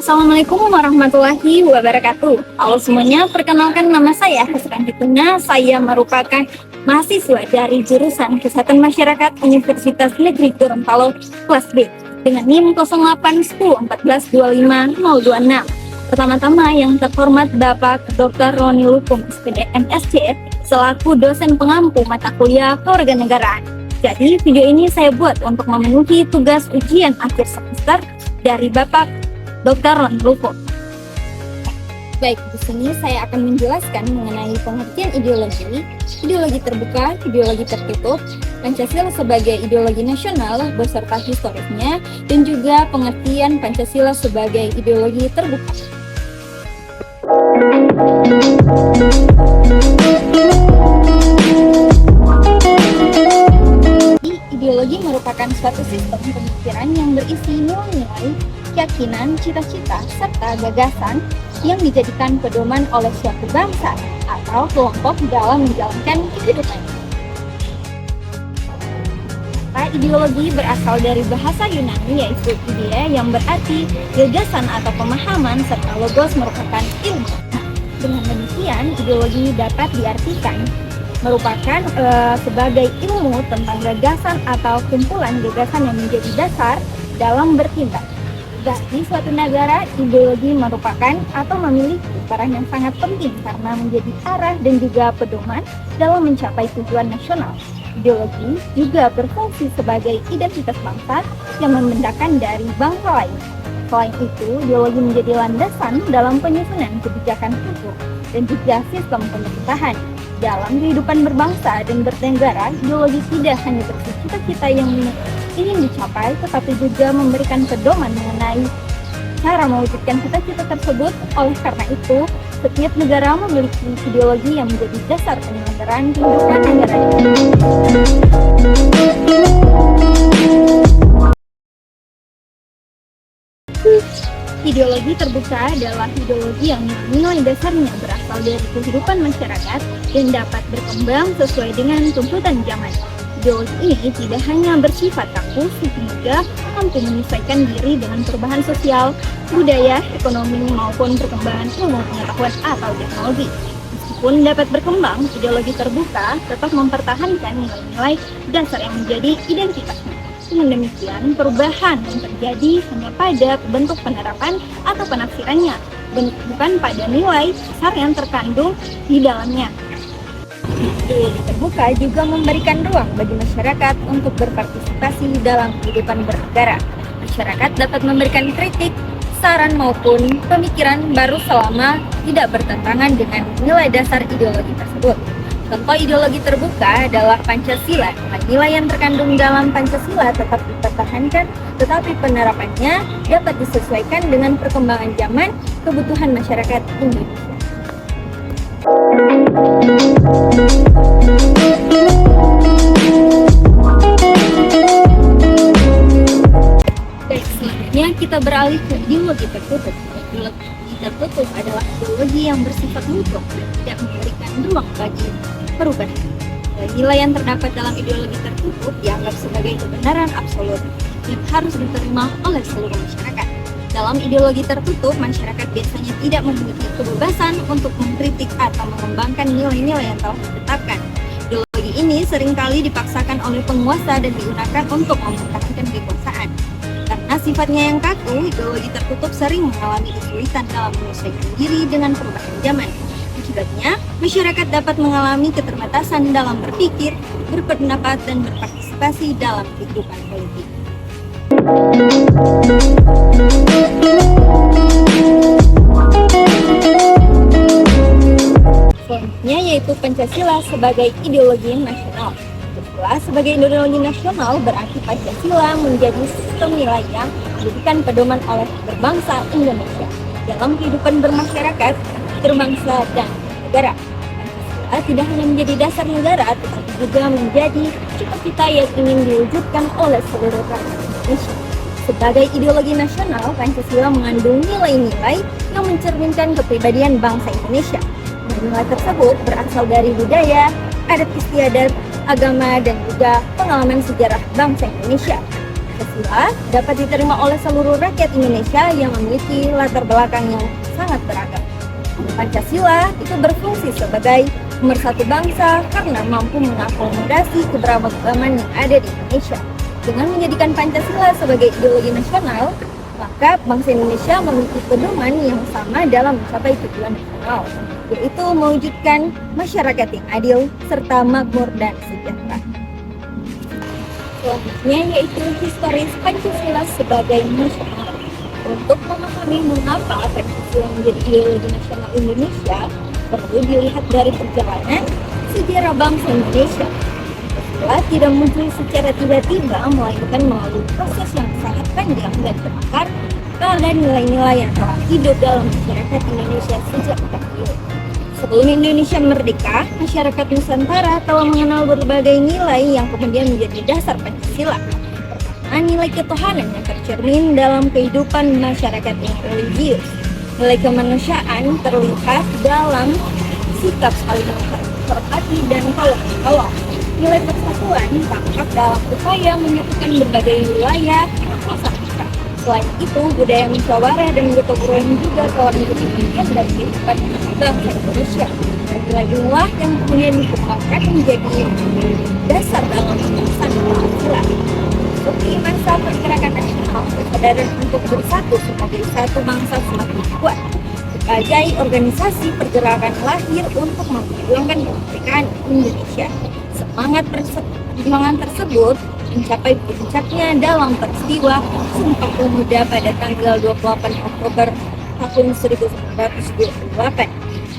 Assalamualaikum warahmatullahi wabarakatuh. Halo semuanya, perkenalkan nama saya Hasran Hituna. Saya merupakan mahasiswa dari jurusan Kesehatan Masyarakat Universitas Negeri Gorontalo kelas B dengan NIM 081014250026. Pertama-tama yang terhormat Bapak Dr. Roni Lukum, SPD MSc, selaku dosen pengampu mata kuliah Kewarganegaraan. Jadi video ini saya buat untuk memenuhi tugas ujian akhir semester dari Bapak Dr. Roni Lukum. Baik, di sini saya akan menjelaskan mengenai pengertian ideologi terbuka, ideologi tertutup, Pancasila sebagai ideologi nasional beserta historisnya, dan juga pengertian Pancasila sebagai ideologi terbuka. Ideologi merupakan suatu sistem pemikiran yang berisi nilai-nilai, keyakinan, cita-cita, serta gagasan yang dijadikan pedoman oleh suatu bangsa atau kelompok dalam menjalankan kehidupan. Ideologi berasal dari bahasa Yunani yaitu idea yang berarti gagasan atau pemahaman, serta logos merupakan ilmu. Dengan demikian, ideologi dapat diartikan merupakan sebagai ilmu tentang gagasan atau kumpulan gagasan yang menjadi dasar dalam bertindak. Di suatu negara, ideologi merupakan atau memiliki peran yang sangat penting karena menjadi arah dan juga pedoman dalam mencapai tujuan nasional. Ideologi juga berfungsi sebagai identitas bangsa yang membedakan dari bangsa lain. Selain itu, ideologi menjadi landasan dalam penyusunan kebijakan hukum dan juga sistem pemerintahan. Dalam kehidupan berbangsa dan bernegara, ideologi tidak hanya berisi cita-cita yang ingin dicapai, tetapi juga memberikan pedoman mengenai cara mewujudkan cita-cita tersebut. Oleh karena itu, setiap negara memiliki ideologi yang menjadi dasar penyelenggaraan kehidupan negaranya. Ideologi terbuka adalah ideologi yang nilai dasarnya berasal dari kehidupan masyarakat dan dapat berkembang sesuai dengan tuntutan zaman. Ideologi ini tidak hanya bersifat kaku sehingga mampu menyesuaikan diri dengan perubahan sosial, budaya, ekonomi, maupun perkembangan ilmu pengetahuan atau teknologi. Meskipun dapat berkembang, ideologi terbuka tetap mempertahankan nilai-nilai dasar yang menjadi identitasnya. Dengan demikian, perubahan yang terjadi hanya pada bentuk penerapan atau penafsirannya, bukan pada nilai dasar yang terkandung di dalamnya. Ideologi terbuka juga memberikan ruang bagi masyarakat untuk berpartisipasi dalam kehidupan bernegara. Masyarakat dapat memberikan kritik, saran maupun pemikiran baru selama tidak bertentangan dengan nilai dasar ideologi tersebut. Contoh ideologi terbuka adalah Pancasila. Nilai yang terkandung dalam Pancasila tetap dipertahankan, tetapi penerapannya dapat disesuaikan dengan perkembangan zaman, kebutuhan masyarakat Indonesia. Baik, selanjutnya kita beralih ke ideologi tertutup. Ideologi tertutup adalah ideologi yang bersifat mutlak dan tidak memberikan ruang bagi perubahan. Nilai yang terdapat dalam ideologi tertutup dianggap sebagai kebenaran absolut yang harus diterima oleh seluruh masyarakat. Dalam ideologi tertutup, masyarakat biasanya tidak memiliki kebebasan untuk mengkritik atau mengembangkan nilai-nilai yang telah ditetapkan. Ideologi ini seringkali dipaksakan oleh penguasa dan digunakan untuk mempertahankan kekuasaan. Karena sifatnya yang kaku, ideologi tertutup sering mengalami kesulitan dalam menyesuaikan diri dengan perubahan zaman. Akibatnya, masyarakat dapat mengalami keterbatasan dalam berpikir, berpendapat, dan berpartisipasi dalam kehidupan politik. Selanjutnya yaitu Pancasila sebagai ideologi nasional. Pancasila sebagai ideologi nasional berarti Pancasila menjadi sistem nilai yang dijadikan pedoman oleh berbangsa Indonesia dalam kehidupan bermasyarakat, berbangsa, dan negara. Pancasila tidak hanya menjadi dasar negara, tetapi juga menjadi cita-cita yang ingin diwujudkan oleh seluruh rakyat Indonesia. Sebagai ideologi nasional, Pancasila mengandung nilai-nilai yang mencerminkan kepribadian bangsa Indonesia. Nilai tersebut berasal dari budaya, adat istiadat, agama, dan juga pengalaman sejarah bangsa Indonesia. Pancasila dapat diterima oleh seluruh rakyat Indonesia yang memiliki latar belakang yang sangat beragam. Pancasila itu berfungsi sebagai pemersatu bangsa karena mampu mengakomodasi keberagaman yang ada di Indonesia. Dengan menjadikan Pancasila sebagai ideologi nasional, maka bangsa Indonesia memiliki pedoman yang sama dalam mencapai tujuan nasional, yaitu mewujudkan masyarakat yang adil serta makmur dan sejahtera. Selanjutnya yaitu historis Pancasila sebagai nasional. Untuk memahami mengapa Pancasila menjadi ideologi nasional Indonesia, perlu dilihat dari perjalanan sejarah bangsa Indonesia. Pancasila tidak muncul secara tiba-tiba, melainkan melalui proses yang sangat panjang dan berakar pada nilai-nilai yang telah hidup dalam masyarakat Indonesia sejak dahulu. Sebelum Indonesia merdeka, masyarakat Nusantara telah mengenal berbagai nilai yang kemudian menjadi dasar Pancasila. Pertama, nilai ketuhanan yang tercermin dalam kehidupan masyarakat yang religius. Nilai kemanusiaan terlihat dalam sikap saling menghormati dan tolong-menolong. Nilai persatuan tampak dalam upaya menyatukan berbagai wilayah masyarakat. Selain itu, budaya musyawarah dan gotong royong juga telah menjadi bagian dari kehidupan bangsa Indonesia. Nilai inilah yang kemudian dikembangkan menjadi dasar dalam penulisan Pancasila. Seperti masa pergerakan nasional, kesadaran untuk bersatu sebagai satu bangsa semakin kuat. Sebagai organisasi pergerakan lahir untuk memperjuangkan kemerdekaan Indonesia. Semangat tersebut mencapai puncaknya dalam peristiwa Sumpah Pemuda pada tanggal 28 Oktober tahun 1928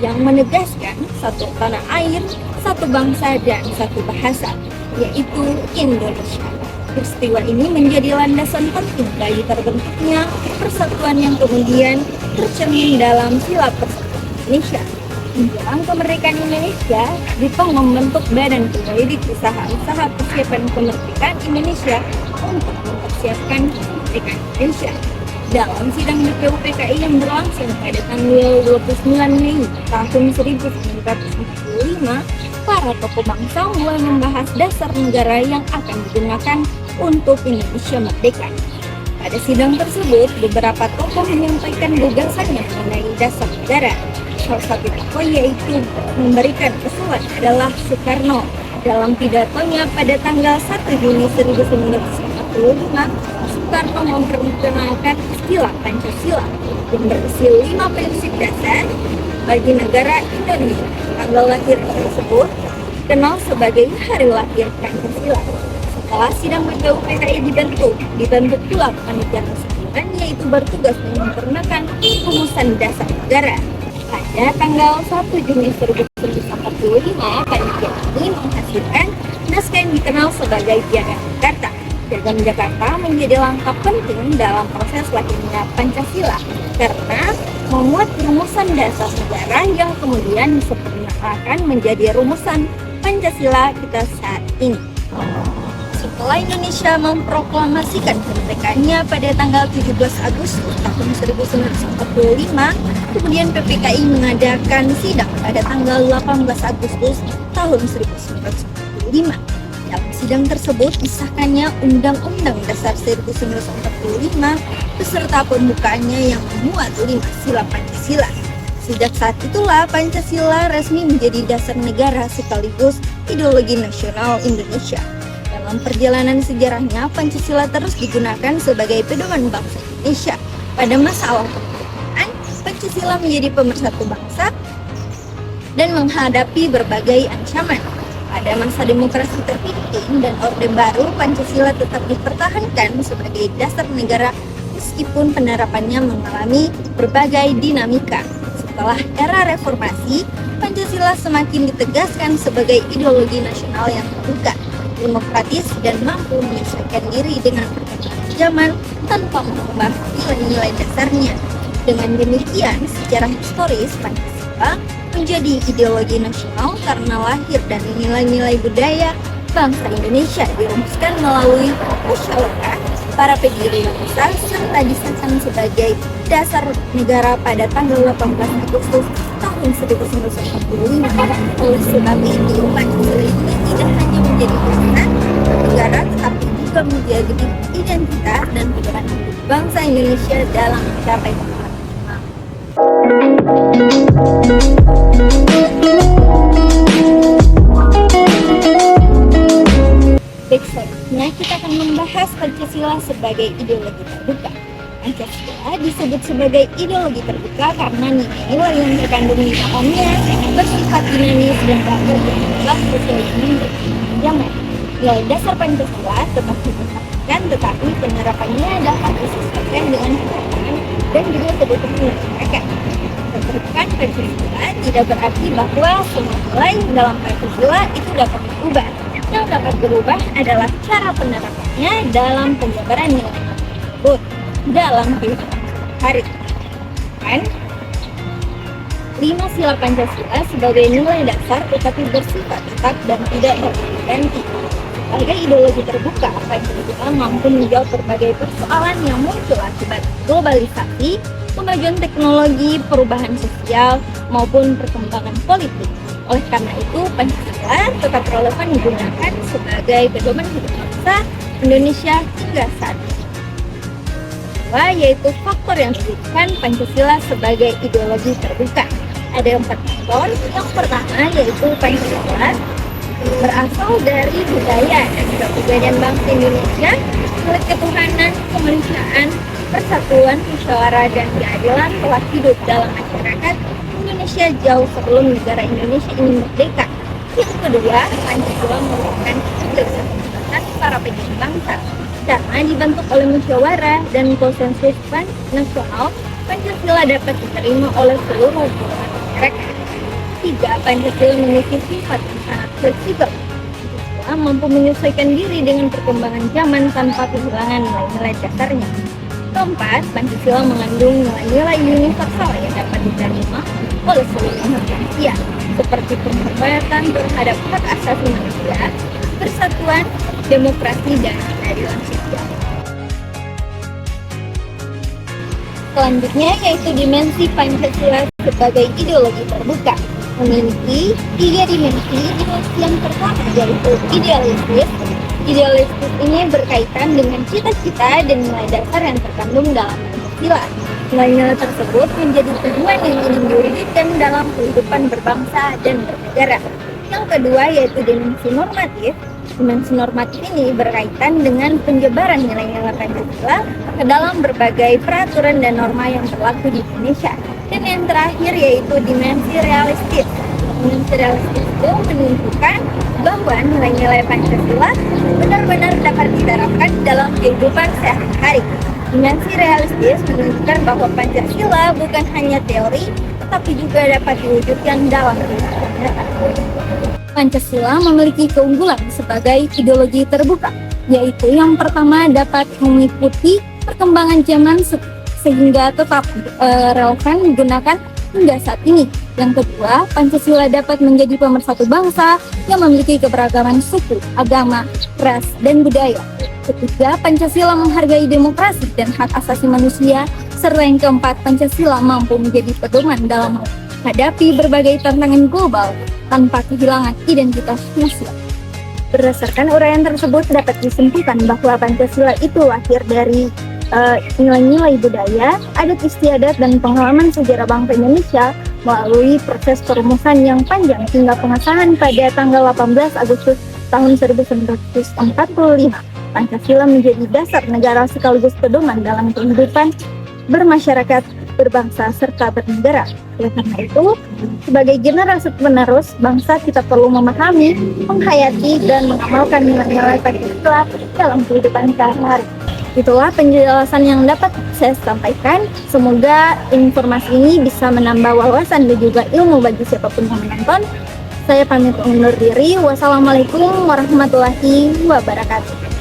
yang menegaskan satu tanah air, satu bangsa dan satu bahasa, yaitu Indonesia. Peristiwa ini menjadi landasan penting bagi terbentuknya persatuan yang kemudian tercermin dalam sila persatuan Indonesia. Menjelang kemerdekaan Indonesia, Jepang membentuk Badan Penyelidik Usaha-Usaha Persiapan Kemerdekaan Indonesia untuk mempersiapkan kemerdekaan Indonesia. Dalam sidang BPUPKI yang berlangsung pada tanggal 29 Mei tahun 1945, para tokoh bangsa mulai membahas dasar negara yang akan digunakan untuk Indonesia merdeka. Pada sidang tersebut, beberapa tokoh menyampaikan gagasannya mengenai dasar negara. Salah satu tokoh yaitu memberikan usulan adalah Soekarno. Dalam pidatonya pada tanggal 1 Juni 1945, Soekarno memperkenalkan istilah Pancasila yang berisi 5 prinsip dasar bagi negara Indonesia. Tanggal lahir tersebut dikenal sebagai Hari Lahir Pancasila. Setelah sidang BPUPKI dibentuk pula panitia keseluruhan yaitu bertugas menyempurnakan rumusan dasar negara. Pada tanggal 1 Juni 1945, panitia ini menghasilkan naskah yang dikenal sebagai Piagam Jakarta. Piagam Jakarta menjadi langkah penting dalam proses lahirnya Pancasila karena memuat rumusan dasar negara yang kemudian disempurnakan menjadi rumusan Pancasila kita saat ini. Setelah Indonesia memproklamasikan kemerdekaannya pada tanggal 17 Agustus tahun 1945, kemudian PPKI mengadakan sidang pada tanggal 18 Agustus tahun 1945. Dalam sidang tersebut disahkannya Undang-Undang Dasar 1945 beserta pembukaannya yang memuat 5 sila Pancasila. Sejak saat itulah Pancasila resmi menjadi dasar negara sekaligus ideologi nasional Indonesia. Dalam perjalanan sejarahnya, Pancasila terus digunakan sebagai pedoman bangsa Indonesia. Pada masa awal kemerdekaan, Pancasila menjadi pemersatu bangsa dan menghadapi berbagai ancaman. Pada masa demokrasi terpimpin dan Orde Baru, Pancasila tetap dipertahankan sebagai dasar negara meskipun penerapannya mengalami berbagai dinamika. Setelah era reformasi, Pancasila semakin ditegaskan sebagai ideologi nasional yang terbuka, demokratis, dan mampu menyesuaikan diri dengan perkembangan zaman tanpa mengubah nilai-nilai dasarnya. Dengan demikian, secara historis Pancasila menjadi ideologi nasional karena lahir dari nilai-nilai budaya bangsa Indonesia dirumuskan melalui musyawarah para pendiri bangsa serta disahkan sebagai dasar negara pada tanggal 18 Agustus tahun 1945. Oleh sebab itu, Pancasila ini tidak hanya menjadi dasar negara tetapi juga menjaga identitas dan peran bangsa Indonesia dalam mencapai kemajuan. Baik, selanjutnya kita akan membahas Pancasila sebagai ideologi terbuka. Pancasila disebut sebagai ideologi terbuka karena nilai-nilai yang terkandung di dalamnya bersifat dinamis dan dapat berkembang sesuai dengan perkembangan zaman. Nilai dasar Pancasila tetap diperhatikan, tetapi penerapannya dapat disesuaikan dengan kebutuhan dan juga kebutuhan masyarakat. Penerapan Pancasila tidak berarti bahwa semua nilai dalam Pancasila itu dapat berubah. Yang dapat berubah adalah cara penerapannya dalam penjabaran nilai tersebut dalam kehidupan sehari-hari. Kan? 5 sila Pancasila sebagai nilai dasar tetapi bersifat tetap dan tidak berganti. Sebagai ideologi terbuka, Pancasila mampu menjawab berbagai persoalan yang muncul akibat globalisasi, kemajuan teknologi, perubahan sosial, maupun perkembangan politik. Oleh karena itu, Pancasila tetap relevan digunakan sebagai pedoman hidup bangsa Indonesia hingga saat ini. Kedua, yaitu faktor yang menjadikan Pancasila sebagai ideologi terbuka. Ada 4 faktor. Yang pertama yaitu Pancasila berasal dari budaya dan kepribadian bangsa Indonesia, milik ketuhanan, kemanusiaan, persatuan, musyawarah, dan keadilan telah hidup dalam masyarakat Indonesia jauh sebelum negara Indonesia ini merdeka. Yang kedua, Pancasila merupakan kebebasan para pejuang bangsa. Karena dibentuk oleh musyawarah dan konsensus nasional, Pancasila dapat diterima oleh seluruh golongan masyarakat. 3. Pancasila memiliki sifat yang sangat fleksibel. Pancasila mampu menyesuaikan diri dengan perkembangan zaman tanpa kehilangan nilai-nilai dasarnya. 4. Pancasila mengandung nilai-nilai universal yang dapat diterima oleh seluruh manusia, seperti penghormatan terhadap hak asasi manusia, persatuan, demokrasi, dan keadilan sosial. Selanjutnya yaitu dimensi Pancasila sebagai ideologi terbuka. Memiliki 3 dimensi. Dimensi yang pertama yaitu idealistis. Idealistis ini berkaitan dengan cita-cita dan nilai dasar yang terkandung dalam Pancasila. Nilai-nilai tersebut menjadi tujuan yang ingin diwujudkan dalam kehidupan berbangsa dan bernegara. Yang kedua yaitu dimensi normatif. Dimensi normatif ini berkaitan dengan penyebaran nilai-nilai Pancasila ke dalam berbagai peraturan dan norma yang berlaku di Indonesia. Dan yang terakhir yaitu dimensi realistis. Dimensi realistis itu menunjukkan bahwa nilai-nilai Pancasila benar-benar dapat diterapkan dalam kehidupan sehari-hari. Dimensi realistis menunjukkan bahwa Pancasila bukan hanya teori, tetapi juga dapat diwujudkan dalam kehidupan nyata. Pancasila memiliki keunggulan sebagai ideologi terbuka, yaitu yang pertama dapat mengikuti perkembangan zaman sehingga tetap relevan digunakan hingga saat ini. Yang kedua, Pancasila dapat menjadi pemersatu bangsa yang memiliki keberagaman suku, agama, ras, dan budaya. Ketiga, Pancasila menghargai demokrasi dan hak asasi manusia. Serta yang keempat, Pancasila mampu menjadi pedoman dalam menghadapi berbagai tantangan global tanpa kehilangan identitas nasional. Berdasarkan uraian tersebut dapat disimpulkan bahwa Pancasila itu lahir dari nilai-nilai budaya, adat istiadat, dan pengalaman sejarah bangsa Indonesia melalui proses perumusan yang panjang hingga pengesahan pada tanggal 18 Agustus tahun 1945. Pancasila menjadi dasar negara sekaligus pedoman dalam kehidupan bermasyarakat, berbangsa, serta bernegara. Oleh karena itu, sebagai generasi penerus bangsa, kita perlu memahami, menghayati, dan mengamalkan nilai-nilai Pancasila dalam kehidupan sehari-hari. Itulah penjelasan yang dapat saya sampaikan. Semoga informasi ini bisa menambah wawasan dan juga ilmu bagi siapapun yang menonton. Saya pamit undur diri. Wassalamualaikum warahmatullahi wabarakatuh.